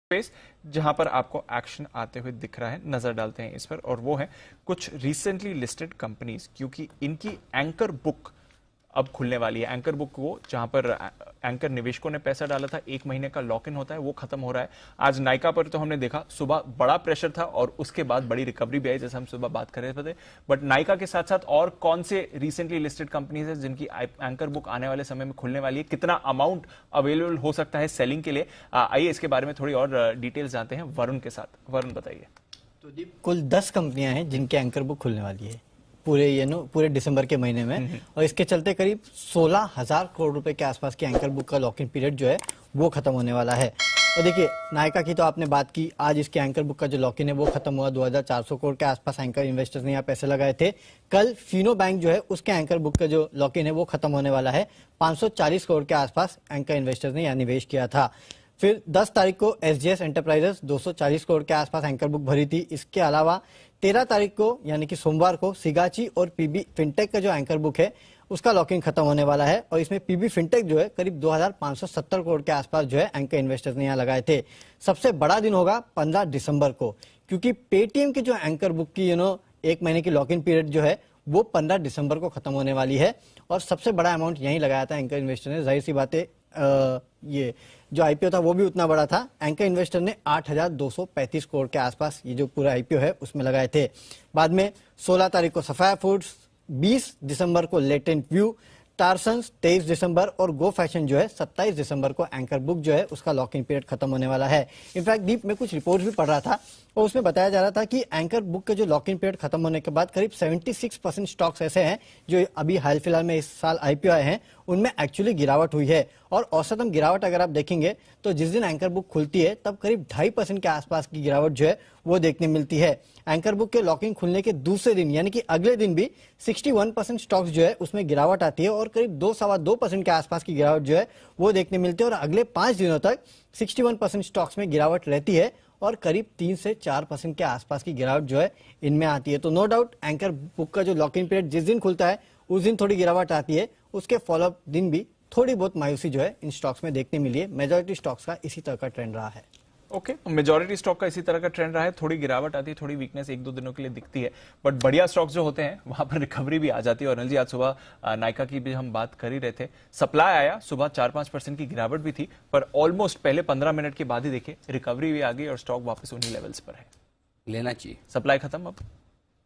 Space जहां पर आपको एक्शन आते हुए दिख रहा है, नजर डालते हैं इस पर, और वो है कुछ रिसेंटली लिस्टेड कंपनीज, क्योंकि इनकी एंकर बुक अब खुलने वाली है। एंकर बुक वो जहां पर एंकर निवेशकों ने पैसा डाला था, 1 महीने का लॉक इन होता है, वो खत्म हो रहा है। आज नायका पर तो हमने देखा सुबह बड़ा प्रेशर था और उसके बाद बड़ी रिकवरी भी आई, जैसे हम सुबह बात कर रहे थे। बट नायका के साथ साथ और कौन से रिसेंटली लिस्टेड कंपनीज है जिनकी एंकर बुक आने वाले समय में खुलने वाली है, कितना अमाउंट अवेलेबल हो सकता है सेलिंग के लिए, आइए इसके बारे में थोड़ी और डिटेल्स जानते हैं वरुण के साथ। वरुण बताइए। तो दीप, कुल 10 कंपनियां हैं जिनकी एंकर बुक खुलने वाली है पूरे दिसंबर के महीने में, और इसके चलते करीब 16,000 करोड़ रुपए के आसपास की एंकर बुक का लॉक इन पीरियड जो है वो खत्म होने वाला है। और देखिए, नायका की तो आपने बात की, आज इसके एंकर बुक का जो लॉक इन है वो खत्म हुआ। 2,400 करोड़ के आसपास एंकर इन्वेस्टर्स ने यहाँ पैसे लगाए थे। कल फिनो बैंक जो है उसके एंकर बुक का जो लॉक इन है वो खत्म होने वाला है। 540 करोड़ के आसपास एंकर इन्वेस्टर्स ने यहाँ निवेश किया था। फिर 10 तारीख को एसजीएस एंटरप्राइजेस 240 करोड़ के आसपास एंकर बुक भरी थी। इसके अलावा 13 तारीख को यानी कि सोमवार को सिगाची और पीबी फिनटेक का जो एंकर बुक है उसका लॉकिंग खत्म होने वाला है, और इसमें पीबी फिनटेक जो है करीब 2,570 करोड़ के आसपास जो है एंकर इन्वेस्टर्स ने यहाँ लगाए थे। सबसे बड़ा दिन होगा 15 दिसंबर को, क्योंकि पेटीएम की जो एंकर बुक की 1 महीने की लॉक इन पीरियड जो है वो 15 दिसंबर को खत्म होने वाली है, और सबसे बड़ा अमाउंट यहीं लगाया था एंकर इन्वेस्टर ने। जाहिर सी बात है, ये जो आईपीओ था वो भी उतना बड़ा था। एंकर इन्वेस्टर ने 8,235 करोड़ के आसपास ये जो पूरा आईपीओ है उसमें लगाए थे। बाद में 16 तारीख को सफाया फूड्स, 20 दिसंबर को लेटेंट व्यू, टारसन्स 23 दिसंबर और गो फैशन जो है 27 दिसंबर को एंकर बुक जो है उसका लॉक इन पीरियड खत्म होने वाला है। इनफैक्ट दीप, में कुछ रिपोर्ट्स भी पढ़ रहा था और उसमें बताया जा रहा था कि एंकर बुक के जो लॉक इन पीरियड खत्म होने के बाद करीब 76% स्टॉक्स ऐसे हैं जो अभी हाल फिलहाल में इस साल आईपीओ आए हैं उनमें एक्चुअली गिरावट हुई है। और औसतन गिरावट अगर आप देखेंगे तो जिस दिन एंकर बुक खुलती है तब करीब 2.5% के आसपास की गिरावट जो है वो देखने मिलती है। एंकर बुक के लॉकिंग खुलने के दूसरे दिन यानी कि अगले दिन भी 61% स्टॉक्स जो है उसमें गिरावट आती है, और करीब 2-2.25% के आसपास की गिरावट जो है वो देखने मिलती है। और अगले 5 दिनों तक 61% स्टॉक्स में गिरावट रहती है और करीब 3 से 4% के आसपास की गिरावट जो है इनमें आती है। तो नो डाउट एंकर बुक का जो लॉक इन पीरियड जिस दिन खुलता है उस दिन थोड़ी गिरावट आती है, उसके फॉलोअप दिन भी थोड़ी बहुत मायूसी जो है इन स्टॉक्स में देखने मिली है। मेजॉरिटी स्टॉक्स का इसी तरह का ट्रेंड रहा है। ओके, मेजॉरिटी स्टॉक का इसी तरह का ट्रेंड रहा है। थोड़ी गिरावट आती है, थोड़ी वीकनेस 1-2 दिनों के लिए दिखती है, बट बढ़िया स्टॉक्स जो होते हैं वहां पर रिकवरी भी आ जाती है। और अनिल जी, आज सुबह नायका की भी हम बात कर ही रहे थे, सप्लाई आया सुबह 4-5% की गिरावट भी थी, पर ऑलमोस्ट पहले 15 मिनट के बाद ही देखिए रिकवरी भी आ गई और स्टॉक वापस उन्हीं लेवल्स पर है। लेना चाहिए, सप्लाई खत्म, अब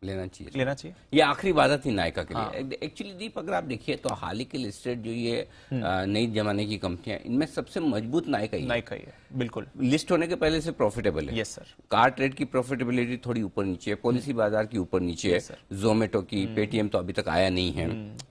लेना चाहिए, लेना चाहिए। ये आखिरी बाधा थी नायका के हाँ। लिए। एक्चुअली दीप, अगर आप देखिए तो हाल ही के लिस्टेड जो ये नई जमाने की कंपनियां, इनमें सबसे मजबूत नायका ही है। बिल्कुल, लिस्ट होने के पहले से प्रॉफिटेबल है। Yes sir. कार ट्रेड की प्रॉफिटेबिलिटी थोड़ी ऊपर नीचे है, पॉलिसी बाजार की ऊपर नीचे है, जोमेटो की, पेटीएम तो अभी तक आया नहीं है,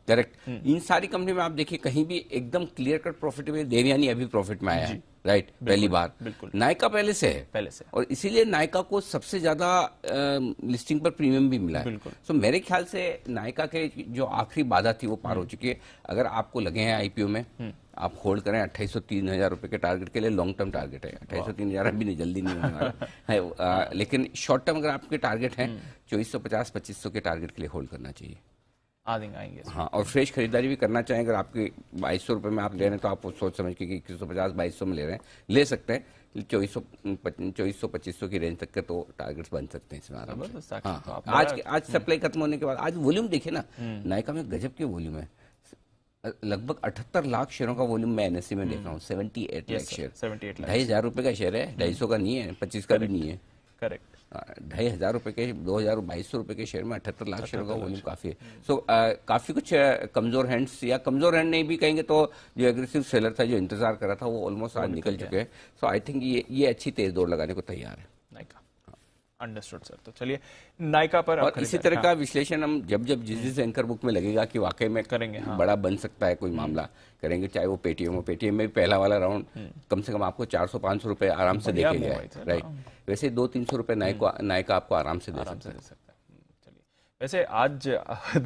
करेक्ट। इन सारी कंपनी में आप देखिए कहीं भी एकदम क्लियर कट प्रॉफिटेबल, देवयानी अभी प्रॉफिट में आया है, राइट, पहली बार। नायका पहले से है, और इसीलिए नायका को सबसे ज्यादा लिस्टिंग पर प्रीमियम भी मिला है। सो मेरे ख्याल से नायका के जो आखिरी बाधा थी वो पार हो चुकी है। अगर आपको लगे हैं आईपीओ में, आप होल्ड करें 2,803,000 रुपए के टारगेट के लिए। लॉन्ग टर्म टारगेट है 2,803,000, अभी नहीं, जल्दी नहीं होने वाला है, लेकिन शॉर्ट टर्म अगर आपके टारगेट हैं 2,450-2,500 के टारगेट के लिए होल्ड करना चाहिए। आएंगे। हाँ, और फ्रेश खरीदारी भी करना चाहें। अगर आपके 2,200 रुपए में आप ले रहे हैं तो आप सोच समझ के 2150-2200 में ले रहे हैं, ले सकते हैं। 2,400-2,500 की रेंज तक के तो टारगेट्स बन सकते हैं इसमें आराम से। हाँ, आज सप्लाई खत्म होने के बाद आज वॉल्यूम देखिए ना, नायका में गजब के वॉल्यूम है। लगभग 78 लाख शेयरों का वॉल्यूम मैं एनएससी में देख रहा हूँ। 78 लाख शेयर, 2,500 रुपए का शेयर है, 250 का नहीं है, 25 का भी नहीं है, करेक्ट। 2,500 रुपए के, 2,200 रुपए के शेयर में 78 लाख शेयरों का वॉल्यूम काफी है। सो काफी कुछ कमजोर हैंड्स, या कमजोर हैंड नहीं भी कहेंगे तो जो एग्रेसिव सेलर था जो इंतजार कर रहा था वो ऑलमोस्ट आज निकल चुके हैं। सो आई थिंक ये अच्छी तेज दौड़ लगाने को तैयार है नायका। Understood sir. तो चलिए नायका पर, और इसी तरह का विश्लेषण हम जब जिस एंकर बुक में लगेगा कि वाकई में करेंगे, बड़ा बन सकता है कोई मामला, करेंगे। चाहे वो पेटीएम हो, पेटीएम में पहला वाला राउंड कम से कम आपको 400-500 रुपए आराम से देके गया है, राइट। वैसे 200-300 रुपए नायका आपको आराम से दे सकता है। चलिए, वैसे आज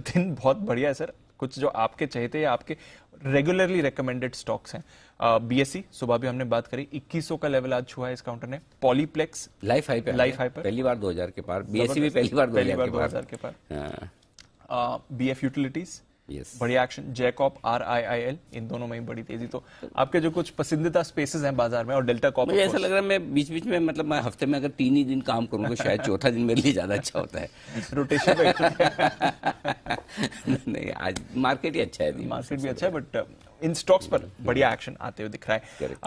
दिन बहुत बढ़िया है सर। कुछ जो आपके चाहते हैं, आपके रेगुलरली रिकमेंडेड स्टॉक्स हैं। बीएससी सुबह भी हमने बात करी, 2100 का लेवल आज छुआ है इस काउंटर ने। पॉलीप्लेक्स लाइफ हाई पर पहली बार 2000 के पार, बीएससी भी पहली बार 2000 के पार। बीएफ यूटिलिटीज यस बढ़िया एक्शन। जैकॉप RIIL, इन दोनों में ही बड़ी तेजी। तो आपके जो कुछ पसंदीदा स्पेसेस हैं बाजार में, और डेल्टा कॉप, मुझे ऐसा लग रहा है मैं बीच बीच में मतलब मैं हफ्ते में अगर 3 ही दिन काम करूंगा शायद चौथा दिन मेरे लिए ज्यादा अच्छा होता है। रोटेशन नहीं, आज मार्केट ही अच्छा है, मार्केट भी अच्छा है, बट इन स्टॉक्स पर बढ़िया एक्शन आते हुए दिख रहा है। Correct.